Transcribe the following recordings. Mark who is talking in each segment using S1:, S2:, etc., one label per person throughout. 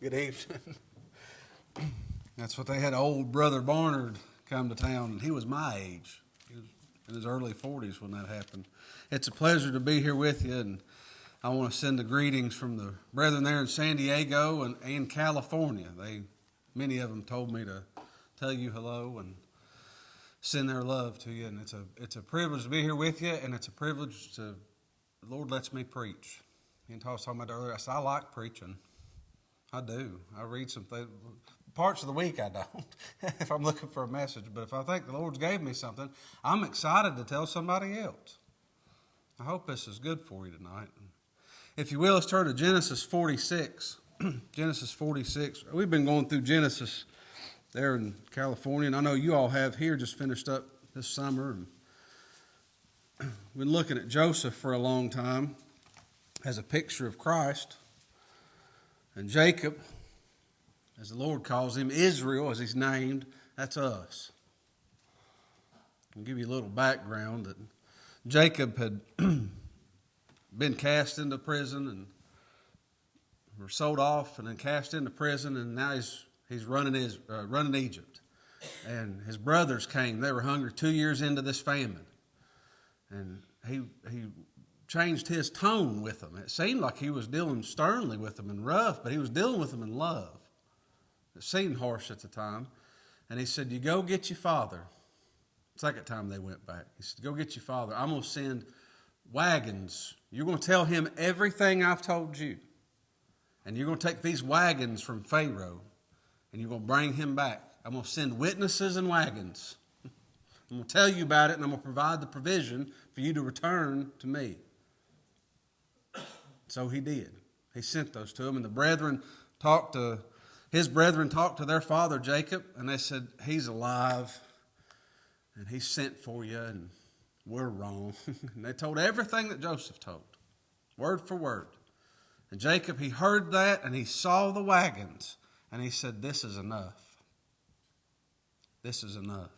S1: Good evening. That's what they had old Brother Barnard come to town, and he was my age. He was in his early 40s when that happened. It's a pleasure to be here with you, and I want to send the greetings from the brethren there in San Diego and California. Many of them told me to tell you hello and send their love to you, and it's a privilege to be here with you, and it's a privilege the Lord lets me preach. And I was talking about earlier, I said, I like preaching. I do. I read some things. Parts of the week I don't, if I'm looking for a message. But if I think the Lord's gave me something, I'm excited to tell somebody else. I hope this is good for you tonight. If you will, let's turn to Genesis 46. Genesis 46. We've been going through Genesis there in California, and I know you all have here, just finished up this summer. And we've been looking at Joseph for a long time as a picture of Christ. And Jacob, as the Lord calls him, Israel, as he's named, that's us. I'll give you a little background that Jacob had been cast into prison and were sold off and then cast into prison, and now he's running Egypt. And his brothers came. They were hungry 2 years into this famine. And he changed his tone with them. It seemed like he was dealing sternly with them and rough, but he was dealing with them in love. It seemed harsh at the time. And he said, you go get your father. Second time they went back. He said, go get your father. I'm going to send wagons. You're going to tell him everything I've told you. And you're going to take these wagons from Pharaoh, and you're going to bring him back. I'm going to send witnesses and wagons. I'm going to tell you about it, and I'm going to provide the provision for you to return to me. So he did. He sent those to him, and his brethren talked to their father Jacob, and they said, he's alive, and he's sent for you, and we're wrong. And they told everything that Joseph told, word for word. And Jacob, he heard that, and he saw the wagons, and he said, this is enough. This is enough.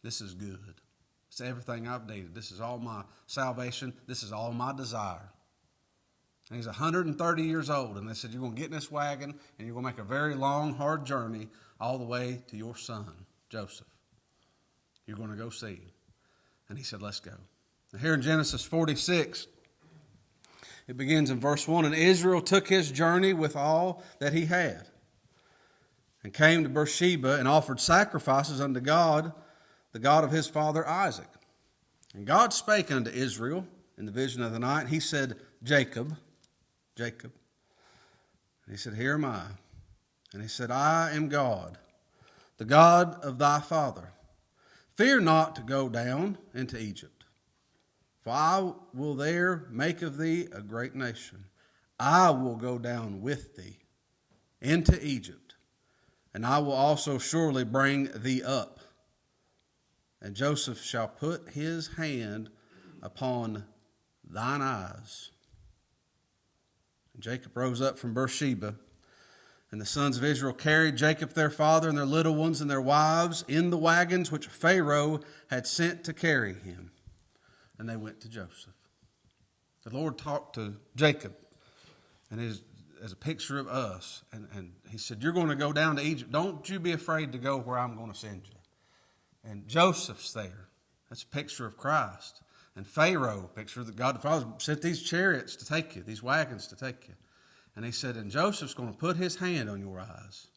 S1: This is good. It's everything I've needed. This is all my salvation. This is all my desire. And he's 130 years old, and they said, you're going to get in this wagon, and you're going to make a very long, hard journey all the way to your son, Joseph. You're going to go see him. And he said, let's go. Now here in Genesis 46, it begins in verse 1, and Israel took his journey with all that he had, and came to Beersheba, and offered sacrifices unto God, the God of his father Isaac. And God spake unto Israel in the vision of the night. He said, Jacob. And he said, here am I. And he said, I am God, the God of thy father. Fear not to go down into Egypt, for I will there make of thee a great nation. I will go down with thee into Egypt, and I will also surely bring thee up. And Joseph shall put his hand upon thine eyes. And Jacob rose up from Beersheba, and the sons of Israel carried Jacob their father and their little ones and their wives in the wagons which Pharaoh had sent to carry him. And they went to Joseph. The Lord talked to Jacob and as a picture of us. And he said, you're going to go down to Egypt. Don't you be afraid to go where I'm going to send you. And Joseph's there. That's a picture of Christ. And Pharaoh, picture that God the Father sent these chariots to take you, these wagons to take you. And he said, and Joseph's going to put his hand on your eyes.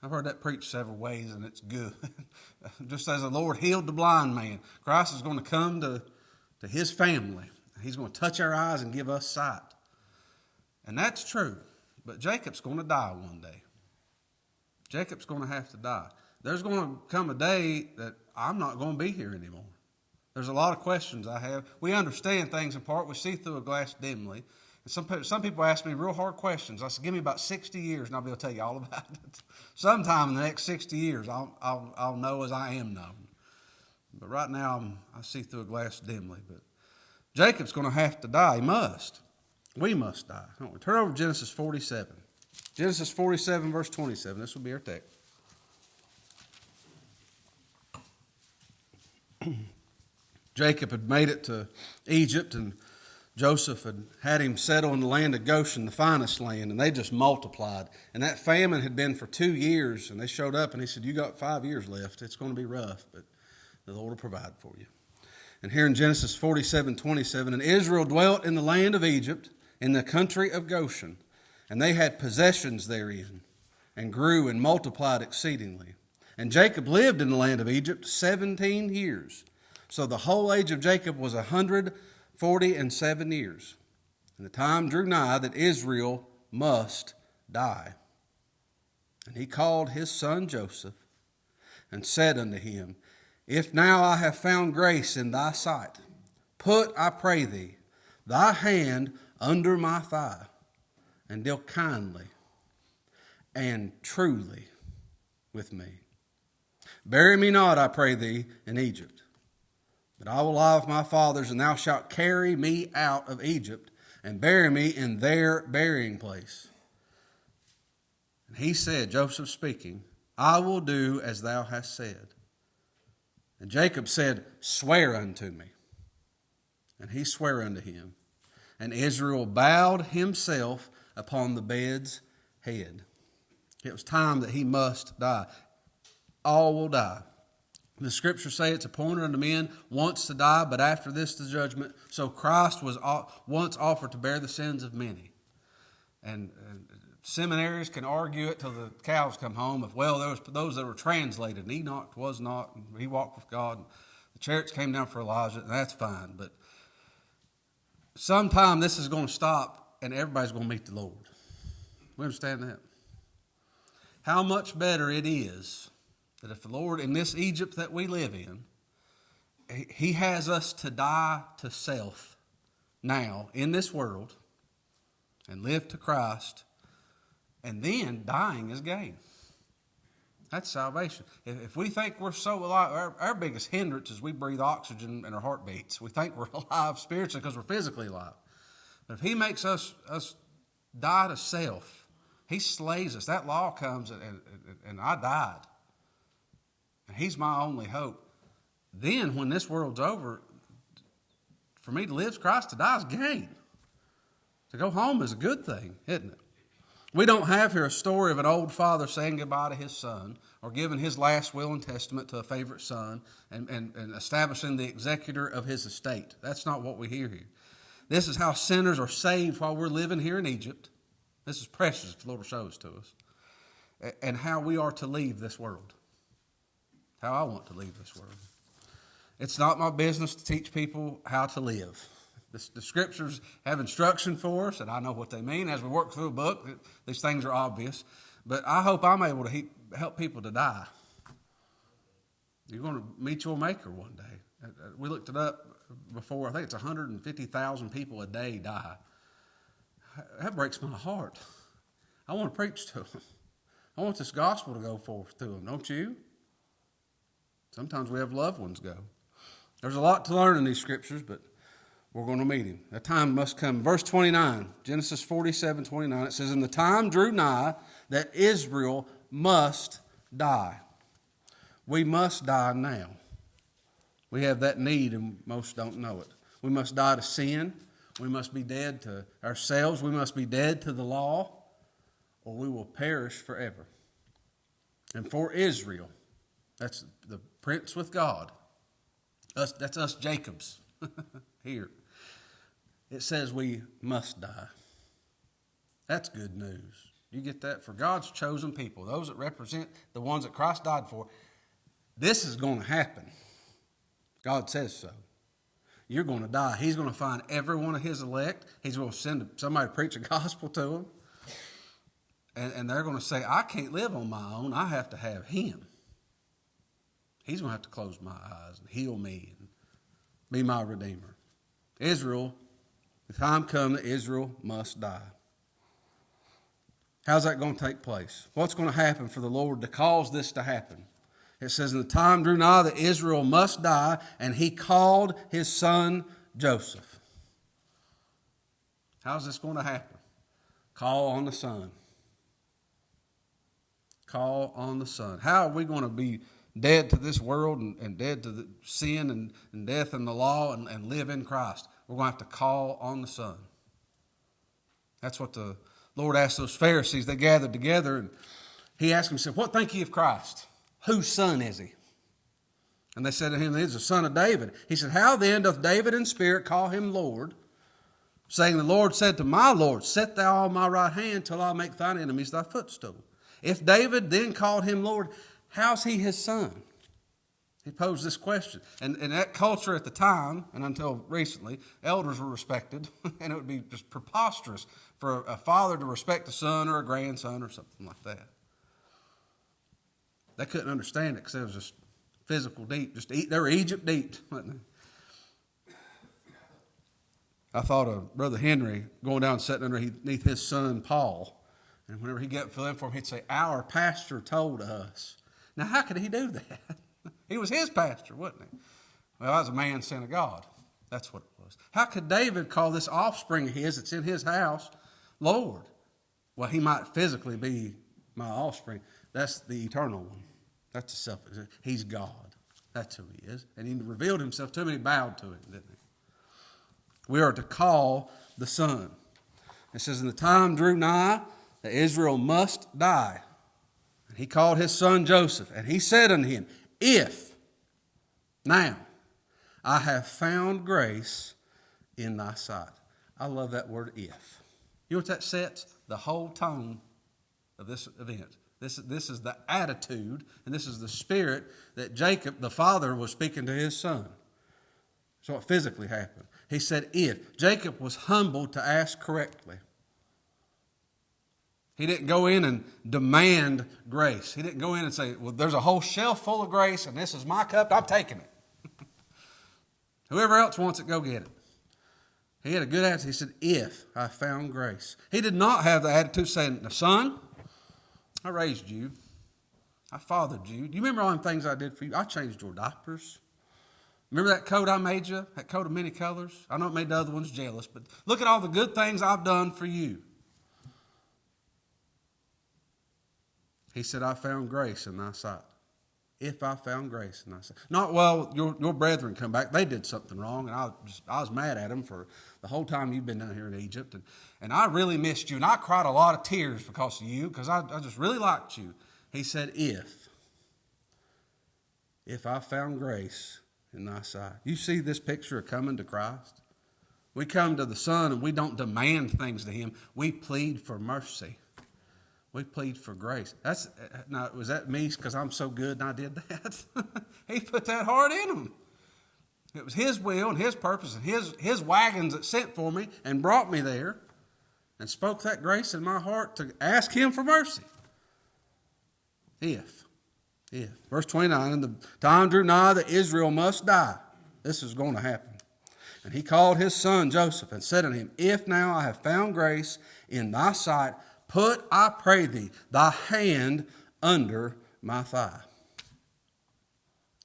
S1: I've heard that preached several ways, and it's good. Just as the Lord healed the blind man, Christ is going to come to his family. He's going to touch our eyes and give us sight. And that's true. But Jacob's going to die one day. Jacob's going to have to die. There's going to come a day that I'm not going to be here anymore. There's a lot of questions I have. We understand things in part. We see through a glass dimly. And some people ask me real hard questions. I said, give me about 60 years and I'll be able to tell you all about it. Sometime in the next 60 years, I'll know as I am known. But right now, I see through a glass dimly. But Jacob's going to have to die. He must. We must die. Don't we? Turn over to Genesis 47. Genesis 47, verse 27. This will be our text. Jacob had made it to Egypt, and Joseph had him settle in the land of Goshen, the finest land, and they just multiplied. And that famine had been for 2 years, and they showed up, and he said, you got 5 years left. It's going to be rough, but the Lord will provide for you. And here in Genesis 47:27, and Israel dwelt in the land of Egypt, in the country of Goshen, and they had possessions therein, and grew and multiplied exceedingly. And Jacob lived in the land of Egypt 17 years. So the whole age of Jacob was 147 years. And the time drew nigh that Israel must die. And he called his son Joseph, and said unto him, If now I have found grace in thy sight, put, I pray thee, thy hand under my thigh, and deal kindly and truly with me. Bury me not, I pray thee, in Egypt, but I will lie with my fathers, and thou shalt carry me out of Egypt, and bury me in their burying place. And he said, Joseph speaking, I will do as thou hast said. And Jacob said, Swear unto me. And he sware unto him. And Israel bowed himself upon the bed's head. It was time that he must die. All will die. The scriptures say it's appointed unto men once to die, but after this the judgment. So Christ was once offered to bear the sins of many. And seminaries can argue it till the cows come home. If, well, there was those that were translated, and Enoch was not, and he walked with God. And the chariots came down for Elijah, and that's fine. But sometime this is going to stop, and everybody's going to meet the Lord. We understand that? How much better it is that if the Lord, in this Egypt that we live in, He has us to die to self now in this world and live to Christ, and then dying is gain. That's salvation. If we think we're so alive, our biggest hindrance is we breathe oxygen in our heartbeats. We think we're alive spiritually because we're physically alive. But if He makes us die to self, He slays us. That law comes, and I died. And He's my only hope. Then, when this world's over, for me to live is Christ, to die is gain. To go home is a good thing, isn't it? We don't have here a story of an old father saying goodbye to his son, or giving his last will and testament to a favorite son, and establishing the executor of his estate. That's not what we hear here. This is how sinners are saved while we're living here in Egypt. This is precious if the Lord shows to us. And how we are to leave this world. How I want to leave this world. It's not my business to teach people how to live. The scriptures have instruction for us, and I know what they mean. As we work through a book, these things are obvious. But I hope I'm able to help people to die. You're going to meet your Maker one day. We looked it up before. I think it's 150,000 people a day die. That breaks my heart. I want to preach to them. I want this gospel to go forth to them, don't you? Sometimes we have loved ones go. There's a lot to learn in these scriptures, but we're going to meet Him. The time must come. Verse 29, Genesis 47:29, it says, And the time drew nigh that Israel must die. We must die now. We have that need, and most don't know it. We must die to sin. We must be dead to ourselves. We must be dead to the law, or we will perish forever. And for Israel, that's the prince with God. That's us Jacobs here. It says we must die. That's good news. You get that? For God's chosen people, those that represent the ones that Christ died for, this is going to happen. God says so. You're going to die. He's going to find every one of His elect. He's going to send somebody to preach the gospel to them. And they're going to say, I can't live on my own. I have to have Him. He's going to have to close my eyes and heal me and be my Redeemer. Israel, the time comes that Israel must die. How's that going to take place? What's going to happen for the Lord to cause this to happen? It says, And the time drew nigh that Israel must die, and He called His son Joseph. How's this going to happen? Call on the Son. Call on the Son. How are we going to be dead to this world and dead to the sin and death and the law and live in Christ? we're going to have to call on the Son. That's what the Lord asked those Pharisees. They gathered together, and he asked them, he said, what think ye of Christ? Whose son is he? And they said to him, he is the son of David. He said, how then doth David in spirit call him Lord, saying, the Lord said to my Lord, set thou on my right hand till I make thine enemies thy footstool. If David then called him Lord, how's he his son? He posed this question. And in that culture at the time, and until recently, elders were respected, and it would be just preposterous for a father to respect a son or a grandson or something like that. They couldn't understand it because it was just physical deep. They were Egypt deep, wasn't they? I thought of Brother Henry going down and sitting underneath his son Paul, and whenever he'd get filling for him, he'd say, our pastor told us. Now, how could he do that? He was his pastor, wasn't he? Well, that was a man sent of God. That's what it was. How could David call this offspring of his that's in his house Lord? Well, he might physically be my offspring. That's the eternal one. That's the self. He's God. That's who he is. And he revealed himself to him and he bowed to him, didn't he? We are to call the Son. It says, in the time drew nigh that Israel must die. And he called his son Joseph, and he said unto him, if now I have found grace in thy sight. I love that word if. You know what that sets? The whole tone of this event. This is the attitude, and this is the spirit that Jacob, the father, was speaking to his son. So what physically happened. He said, if. Jacob was humbled to ask correctly. He didn't go in and demand grace. He didn't go in and say, well, there's a whole shelf full of grace, and this is my cup, I'm taking it. Whoever else wants it, go get it. He had a good attitude. He said, if I found grace. He did not have the attitude saying, son, I raised you. I fathered you. Do you remember all the things I did for you? I changed your diapers. Remember that coat I made you? That coat of many colors? I know it made the other ones jealous, but look at all the good things I've done for you. He said, I found grace in thy sight. If I found grace in thy sight. Not, well, your brethren come back. They did something wrong, and I was mad at them for the whole time you've been down here in Egypt. And I really missed you, and I cried a lot of tears because of you, because I just really liked you. He said, if I found grace in thy sight. You see this picture of coming to Christ? We come to the Son, and we don't demand things to him. We plead for mercy. We plead for grace. Now, was that me because I'm so good and I did that? He put that heart in him. It was his will and his purpose and his wagons that sent for me and brought me there and spoke that grace in my heart to ask him for mercy. If. Verse 29, and the time drew nigh that Israel must die. This is going to happen. And he called his son Joseph and said unto him, if now I have found grace in thy sight, put, I pray thee, thy hand under my thigh.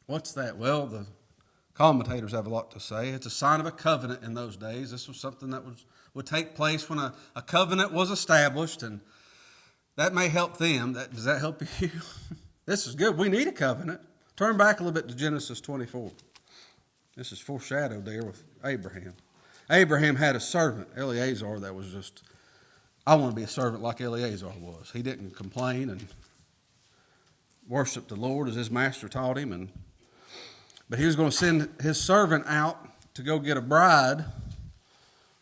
S1: What's that? Well, the commentators have a lot to say. It's a sign of a covenant in those days. This was something that would take place when a covenant was established, and that may help them. Does that help you? This is good. We need a covenant. Turn back a little bit to Genesis 24. This is foreshadowed there with Abraham. Abraham had a servant, Eleazar, that was just... I want to be a servant like Eleazar was. He didn't complain and worship the Lord as his master taught him. But he was going to send his servant out to go get a bride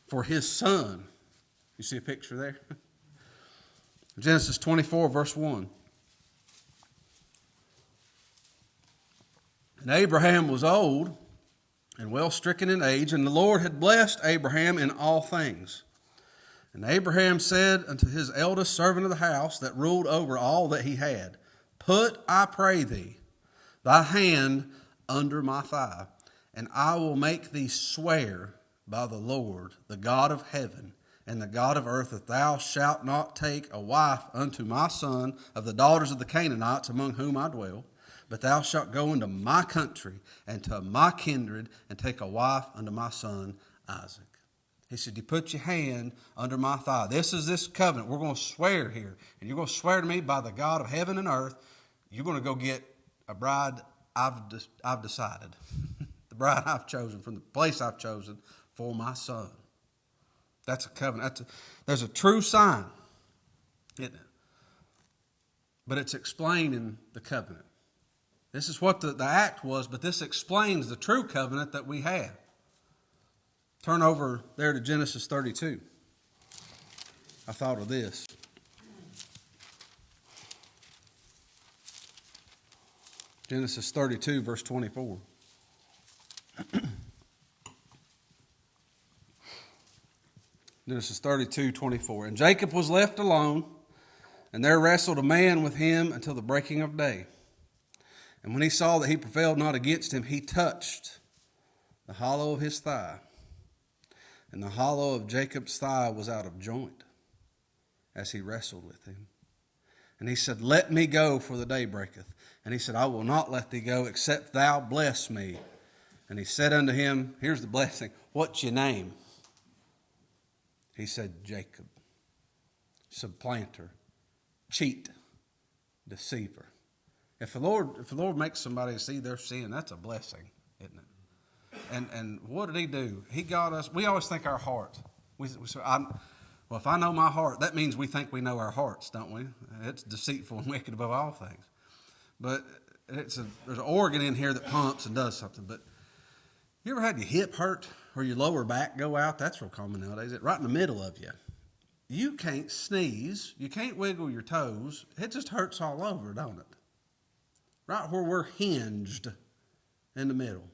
S1: for his son. You see a picture there? Genesis 24, verse 1. And Abraham was old and well stricken in age, and the Lord had blessed Abraham in all things. And Abraham said unto his eldest servant of the house that ruled over all that he had, put, I pray thee, thy hand under my thigh, and I will make thee swear by the Lord, the God of heaven and the God of earth, that thou shalt not take a wife unto my son of the daughters of the Canaanites among whom I dwell, but thou shalt go into my country and to my kindred and take a wife unto my son Isaac. He said, you put your hand under my thigh. This is this covenant. We're going to swear here. And you're going to swear to me by the God of heaven and earth. You're going to go get a bride I've decided. The bride I've chosen from the place I've chosen for my son. That's a covenant. There's a true sign, isn't it? But it's explained in the covenant. This is what the act was, but this explains the true covenant that we had. Turn over there to Genesis 32. I thought of this. Genesis 32, verse 24. Genesis 32, 24. And Jacob was left alone, and there wrestled a man with him until the breaking of day. And when he saw that he prevailed not against him, he touched the hollow of his thigh. And the hollow of Jacob's thigh was out of joint as he wrestled with him. And he said, Let me go, for the day breaketh. And he said, I will not let thee go, except thou bless me. And he said unto him, here's the blessing, what's your name? He said, Jacob, supplanter, cheat, deceiver. If the Lord makes somebody see their sin, that's a blessing, isn't it? And what did he do? He got us. We always think our heart. If I know my heart, that means we think we know our hearts, don't we? It's deceitful and wicked above all things. But there's an organ in here that pumps and does something. But you ever had your hip hurt or your lower back go out? That's real common nowadays. It's right in the middle of you. You can't sneeze. You can't wiggle your toes. It just hurts all over, don't it? Right where we're hinged in the middle.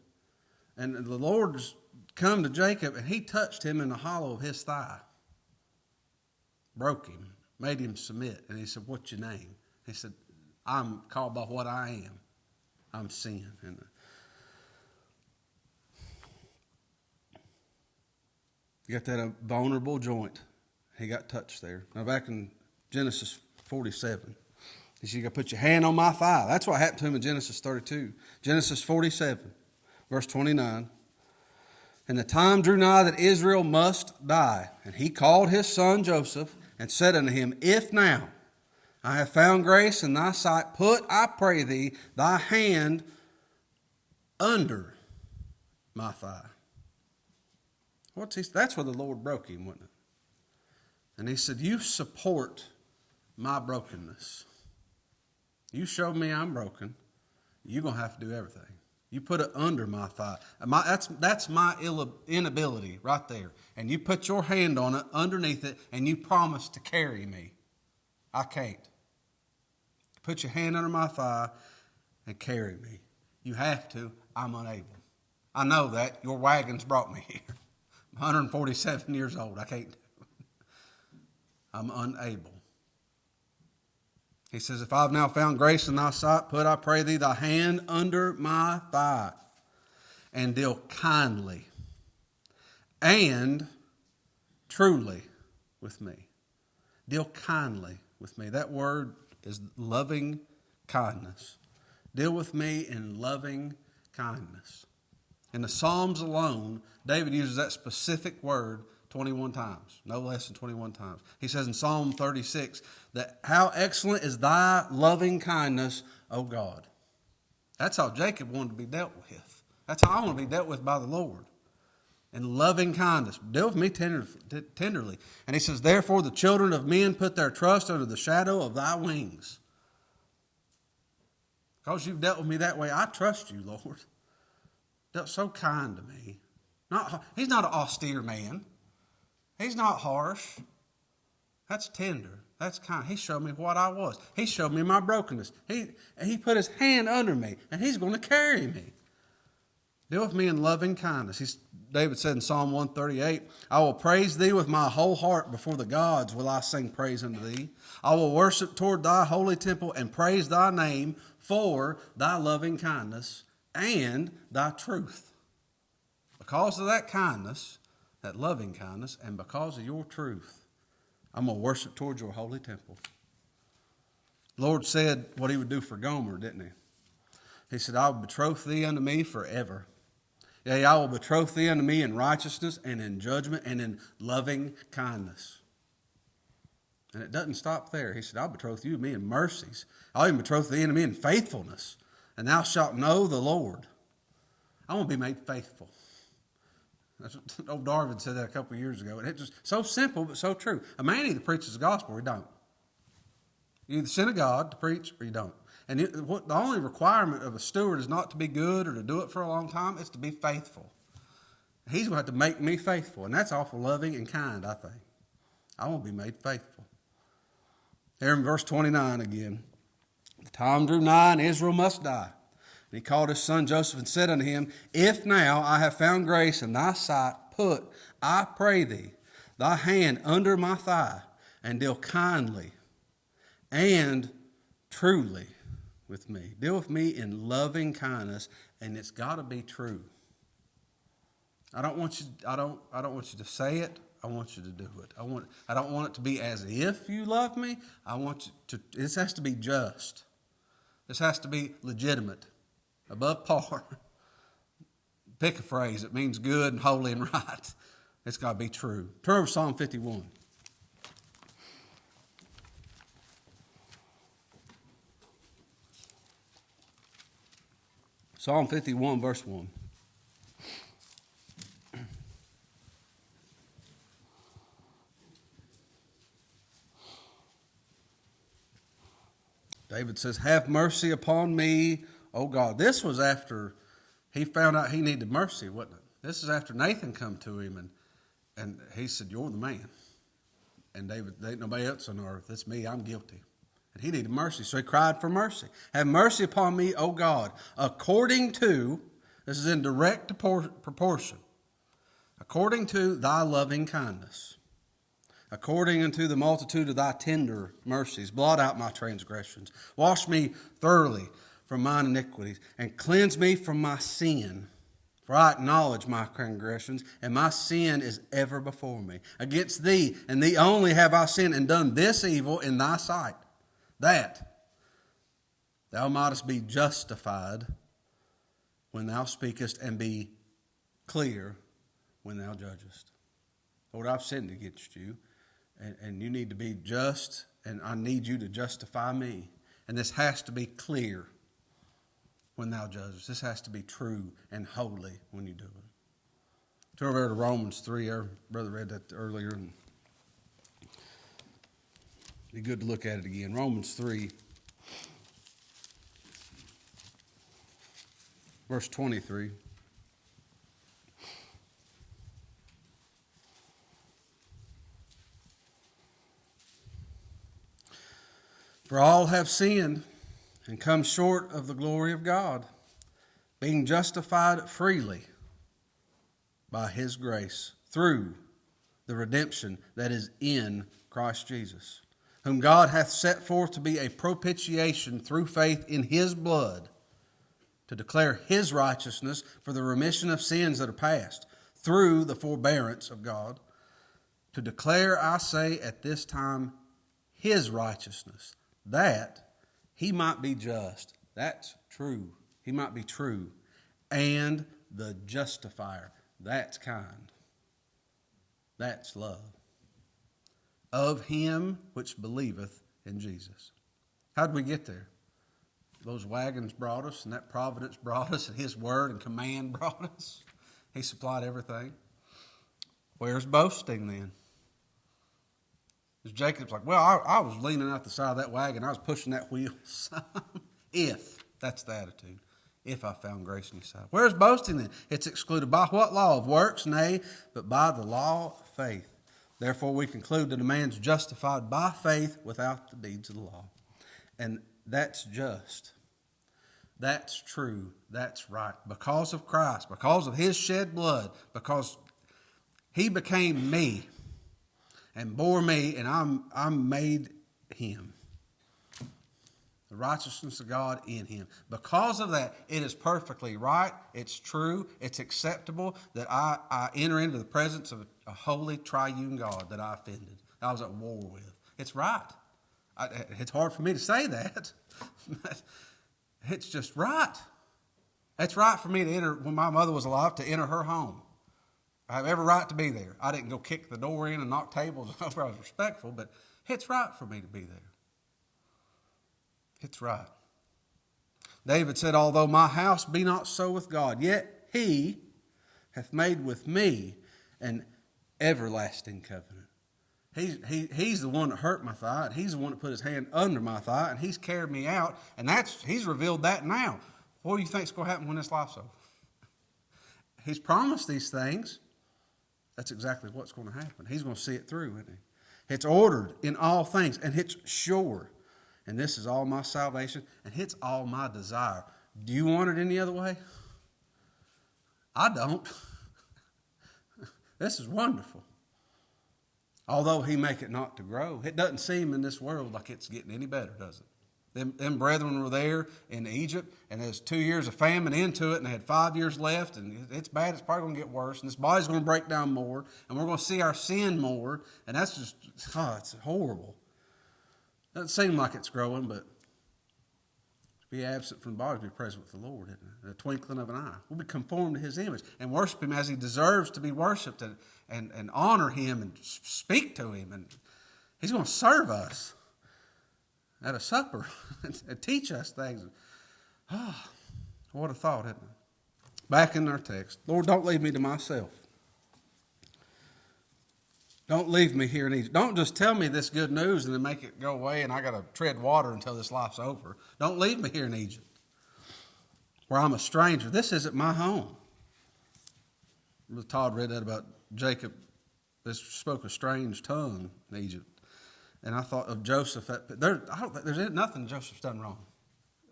S1: And the Lord's come to Jacob, and he touched him in the hollow of his thigh. Broke him, made him submit. And he said, what's your name? He said, I'm called by what I am. I'm sin. And you got that vulnerable joint. He got touched there. Now back in Genesis 47. He said, you got to put your hand on my thigh. That's what happened to him in Genesis 32. Genesis 47, verse 29. And the time drew nigh that Israel must die. And he called his son Joseph and said unto him, If now I have found grace in thy sight, put, I pray thee, thy hand under my thigh. That's where the Lord broke him, wasn't it? And he said, you support my brokenness. You show me I'm broken, you're going to have to do everything. You put it under my thigh. That's my inability right there. And you put your hand on it, underneath it, and you promise to carry me. I can't. Put your hand under my thigh and carry me. You have to. I'm unable. I know that. Your wagon's brought me here. I'm 147 years old. I can't do it. I'm unable. He says, if I've now found grace in thy sight, put, I pray thee, thy hand under my thigh, and deal kindly and truly with me. Deal kindly with me. That word is loving kindness. Deal with me in loving kindness. In the Psalms alone, David uses that specific word 21 times, no less than 21 times. He says in Psalm 36 that how excellent is thy loving kindness, O God. That's how Jacob wanted to be dealt with. That's how I want to be dealt with by the Lord. In loving kindness. Deal with me tenderly. And he says, therefore the children of men put their trust under the shadow of thy wings. Because you've dealt with me that way, I trust you, Lord. Dealt so kind to me. He's not an austere man. He's not harsh. That's tender. That's kind. He showed me what I was. He showed me my brokenness. He put his hand under me, and he's going to carry me. Deal with me in loving kindness. David said in Psalm 138, I will praise thee with my whole heart. Before the gods will I sing praise unto thee. I will worship toward thy holy temple and praise thy name for thy loving kindness and thy truth. Because of that kindness, that loving kindness, and because of your truth, I'm going to worship towards your holy temple. The Lord said what he would do for Gomer, didn't he? He said, I will betroth thee unto me forever. Yea, I will betroth thee unto me in righteousness and in judgment and in loving kindness. And it doesn't stop there. He said, I'll betroth you to me in mercies. I'll even betroth thee unto me in faithfulness. And thou shalt know the Lord. I want to be made faithful. That's what old Darwin said that a couple of years ago. And it's just so simple, but so true. A man either preaches the gospel or he don't. You either send a God to preach or you don't. And the only requirement of a steward is not to be good or to do it for a long time. It's to be faithful. He's going to have to make me faithful. And that's awful loving and kind, I think. I want to be made faithful. Here in verse 29 again. The time drew nigh and Israel must die. And he called his son Joseph and said unto him, If now I have found grace in thy sight, put, I pray thee, thy hand under my thigh, and deal kindly and truly with me. Deal with me in loving kindness, and it's got to be true. I don't want you to say it. I want you to do it. I don't want it to be as if you love me. I want you to. This has to be just. This has to be legitimate, above par. Pick a phrase. It means good and holy and right. It's got to be true. Turn over to Psalm 51. Psalm 51, verse 1. David says, Have mercy upon me, O God. This was after he found out he needed mercy, wasn't it? This is after Nathan come to him and he said, You're the man. And David, there ain't nobody else on earth. It's me. I'm guilty. And he needed mercy, so he cried for mercy. Have mercy upon me, O God, according to, this is in direct proportion, according to thy loving kindness, according unto the multitude of thy tender mercies, blot out my transgressions. Wash me thoroughly from mine iniquities, and cleanse me from my sin. For I acknowledge my transgressions, and my sin is ever before me. Against thee, and thee only have I sinned, and done this evil in thy sight, that thou mightest be justified when thou speakest, and be clear when thou judgest. Lord, I've sinned against you, and you need to be just, and I need you to justify me. And this has to be clear when thou judgest. This has to be true and holy when you do it. Turn over to Romans 3. Our brother read that earlier, and be good to look at it again. Romans 3, verse 23. For all have sinned and come short of the glory of God, being justified freely by his grace through the redemption that is in Christ Jesus, whom God hath set forth to be a propitiation through faith in his blood, to declare his righteousness for the remission of sins that are past, through the forbearance of God, to declare, I say, at this time, his righteousness, that he might be just. That's true. He might be true. And the justifier. That's kind. That's love. Of him which believeth in Jesus. How did we get there? Those wagons brought us, and that providence brought us, and his word and command brought us. He supplied everything. Where's boasting then? Jacob's like, well, I was leaning out the side of that wagon. I was pushing that wheel. If, that's the attitude. If I found grace in his sight. Where's boasting then? It's excluded. By what law? Of works? Nay, but by the law of faith. Therefore we conclude that a man's justified by faith without the deeds of the law. And that's just. That's true. That's right. Because of Christ, because of his shed blood, because he became me and bore me, and I'm made him. The righteousness of God in him. Because of that, it is perfectly right, it's true, it's acceptable that I enter into the presence of a holy triune God that I offended, I was at war with. It's right. It's hard for me to say that. It's just right. It's right for me to enter, when my mother was alive, to enter her home. I have every right to be there. I didn't go kick the door in and knock tables over. I was respectful, but it's right for me to be there. It's right. David said, although my house be not so with God, yet he hath made with me an everlasting covenant. He's the one that hurt my thigh, and he's the one that put his hand under my thigh, and he's carried me out, and he's revealed that now. What do you think's going to happen when this life's over? He's promised these things. That's exactly what's going to happen. He's going to see it through, isn't he? It's ordered in all things, and it's sure. And this is all my salvation, and it's all my desire. Do you want it any other way? I don't. This is wonderful. Although he make it not to grow. It doesn't seem in this world like it's getting any better, does it? Them brethren were there in Egypt, and there's 2 years of famine into it, and they had 5 years left, and it's bad. It's probably going to get worse, and this body's going to break down more, and we're going to see our sin more, and that's just, it's horrible. Doesn't seem like it's growing, but to be absent from the body, to be present with the Lord, isn't it? In a twinkling of an eye. We'll be conformed to his image and worship him as he deserves to be worshipped, and honor him and speak to him, and he's going to serve us at a supper and teach us things. What a thought, isn't it? Back in our text. Lord, don't leave me to myself. Don't leave me here in Egypt. Don't just tell me this good news and then make it go away and I got to tread water until this life's over. Don't leave me here in Egypt where I'm a stranger. This isn't my home. Todd read that about Jacob that spoke a strange tongue in Egypt. And I thought of Joseph. I don't think there's nothing Joseph's done wrong.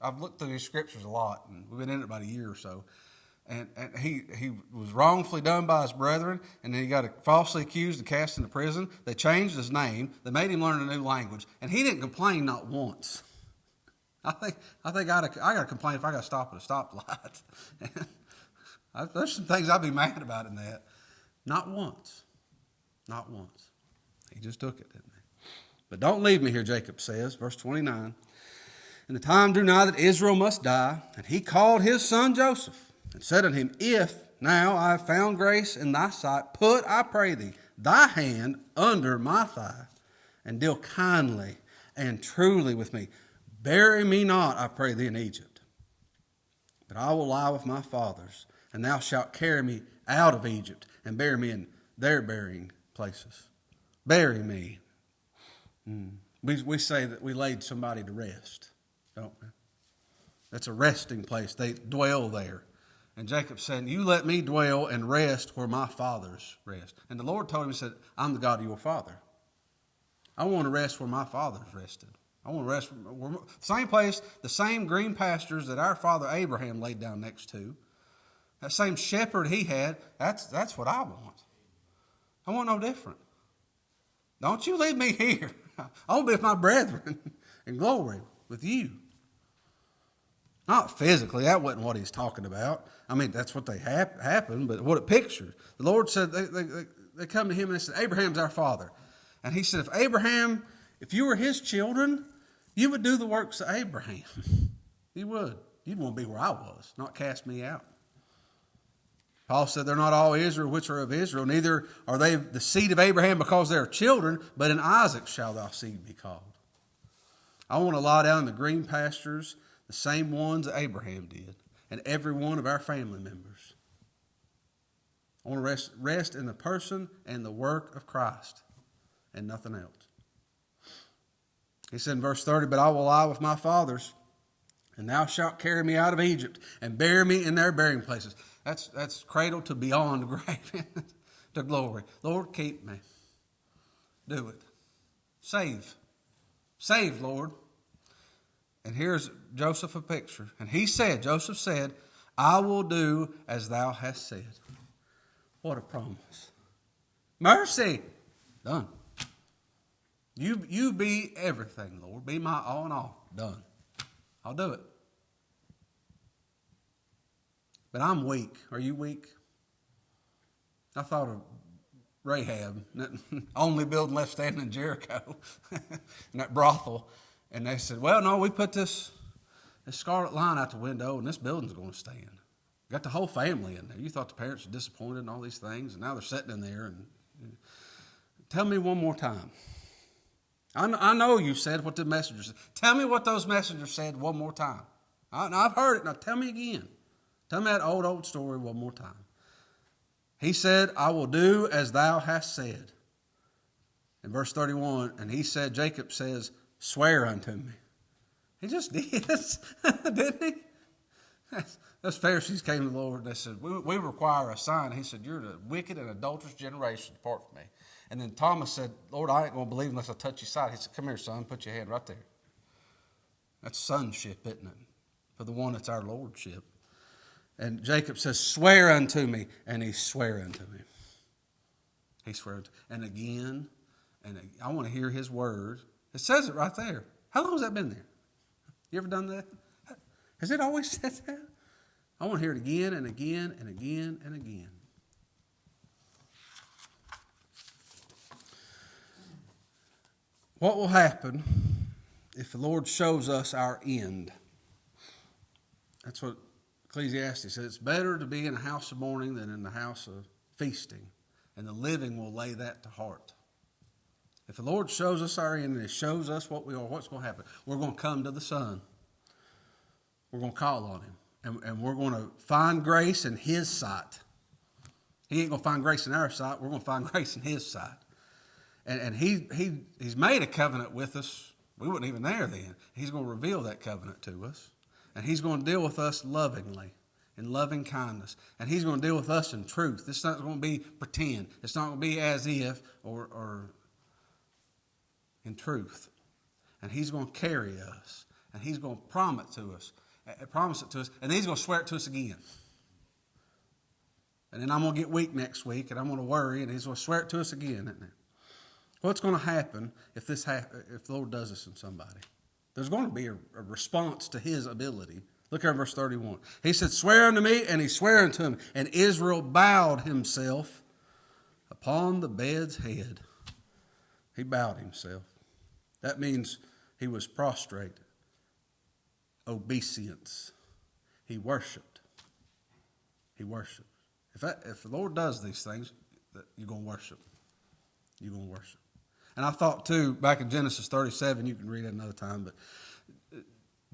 S1: I've looked through these scriptures a lot, and we've been in it about a year or so. And he was wrongfully done by his brethren, and then he got falsely accused and cast into prison. They changed his name. They made him learn a new language, and he didn't complain not once. I think I got to complain if I got to stop at a stoplight. There's some things I'd be mad about in that. Not once. Not once. He just took it, didn't he? But don't leave me here, Jacob says, verse 29. And the time drew nigh that Israel must die, and he called his son Joseph, and said unto him, If now I have found grace in thy sight, put, I pray thee, thy hand under my thigh, and deal kindly and truly with me. Bury me not, I pray thee, in Egypt, but I will lie with my fathers, and thou shalt carry me out of Egypt, and bury me in their burying places. Bury me. We say that we laid somebody to rest, don't we? That's a resting place. They dwell there. And Jacob said, you let me dwell and rest where my fathers rest. And the Lord told him, he said, I'm the God of your father. I want to rest where my fathers rested. I want to rest the same place, the same green pastures that our father Abraham laid down next to. That same shepherd he had, that's what I want. I want no different. Don't you leave me here. I'll be with my brethren in glory with you. Not physically. That wasn't what he's talking about. I mean, that's what they happened, but what it pictured. The Lord said, they come to him and they said, Abraham's our father. And he said, if you were his children, you would do the works of Abraham. You would. You'd want to be where I was, not cast me out. Paul said, they're not all Israel which are of Israel, neither are they the seed of Abraham because they are children, but in Isaac shall thy seed be called. I want to lie down in the green pastures, the same ones that Abraham did, and every one of our family members. I want to rest in the person and the work of Christ and nothing else. He said in verse 30, but I will lie with my fathers, and thou shalt carry me out of Egypt and bury me in their burying places. That's cradle to beyond the grave to glory. Lord, keep me. Do it. Save, Lord. And here's Joseph a picture. And Joseph said, I will do as thou hast said. What a promise. Mercy. Done. You be everything, Lord. Be my all in all. Done. I'll do it. But I'm weak. Are you weak? I thought of Rahab, only building left standing in Jericho, in that brothel. And they said, well, no, we put this scarlet line out the window and this building's going to stand. Got the whole family in there. You thought the parents were disappointed in all these things, and now they're sitting in there. And tell me one more time. I know you said what the messengers said. Tell me what those messengers said one more time. I've heard it. Now tell me again. Tell me that old story one more time. He said, I will do as thou hast said. In verse 31, and he said, Jacob says, swear unto me. He just did, didn't he? Those Pharisees came to the Lord and they said, we require a sign. He said, you're the wicked and adulterous generation, depart from me. And then Thomas said, Lord, I ain't going to believe unless I touch your side. He said, come here, son, put your hand right there. That's sonship, isn't it? For the one that's our lordship. And Jacob says, swear unto me. And he sware unto me. He swore unto me. And again, I want to hear his word. It says it right there. How long has that been there? You ever done that? Has it always said that? I want to hear it again and again and again and again. What will happen if the Lord shows us our end? That's what Ecclesiastes says. It's better to be in a house of mourning than in the house of feasting. And the living will lay that to heart. If the Lord shows us our end and He shows us what we are, what's going to happen? We're going to come to the Son. We're going to call on Him. And we're going to find grace in His sight. He ain't going to find grace in our sight. We're going to find grace in His sight. And He's made a covenant with us. We weren't even there then. He's going to reveal that covenant to us. And He's going to deal with us lovingly, in loving kindness. And He's going to deal with us in truth. It's not going to be pretend. It's not going to be as if or in truth. And He's going to carry us. And He's going to promise it to us. And then He's going to swear it to us again. And then I'm going to get weak next week, and I'm going to worry, and He's going to swear it to us again, isn't it? What's going to happen if the Lord does this in somebody? There's going to be a response to His ability. Look at verse 31. He said, swear unto me, and he sware unto him. And Israel bowed himself upon the bed's head. He bowed himself. That means he was prostrate. Obeisance. He worshiped. He worshiped. If the Lord does these things, you're going to worship. You're going to worship. And I thought, too, back in Genesis 37, you can read it another time, but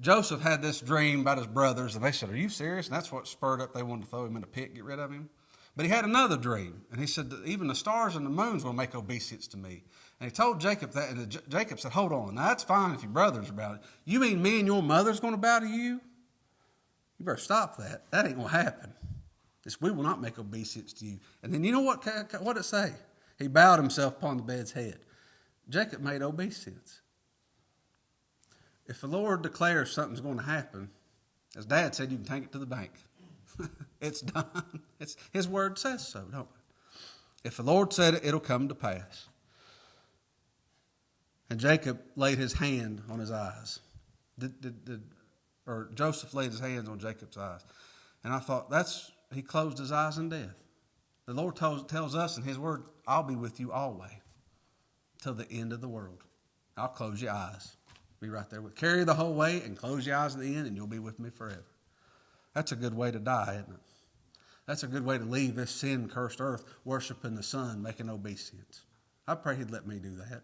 S1: Joseph had this dream about his brothers, and they said, are you serious? And that's what spurred up. They wanted to throw him in a pit, get rid of him. But he had another dream, and he said, even the stars and the moons will make obeisance to me. And he told Jacob that, and Jacob said, hold on, now that's fine if your brothers are about it. You mean me and your mother's going to bow to you? You better stop that. That ain't going to happen. We will not make obeisance to you. And then you know what did it say? He bowed himself upon the bed's head. Jacob made obeisance. If the Lord declares something's going to happen, as Dad said, you can take it to the bank. It's done. His word says so, don't it? If the Lord said it, it'll come to pass. And Jacob laid his hand on his eyes. Or Joseph laid his hands on Jacob's eyes. And I thought, he closed his eyes in death. The Lord tells us in His word, I'll be with you always till the end of the world. I'll close your eyes. Be right there. Carry the whole way and close your eyes at the end, and you'll be with me forever. That's a good way to die, isn't it? That's a good way to leave this sin-cursed earth, worshiping the Son, making obeisance. I pray He'd let me do that.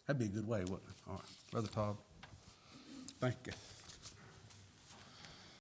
S1: That'd be a good way, wouldn't it? All right. Brother Todd, thank you.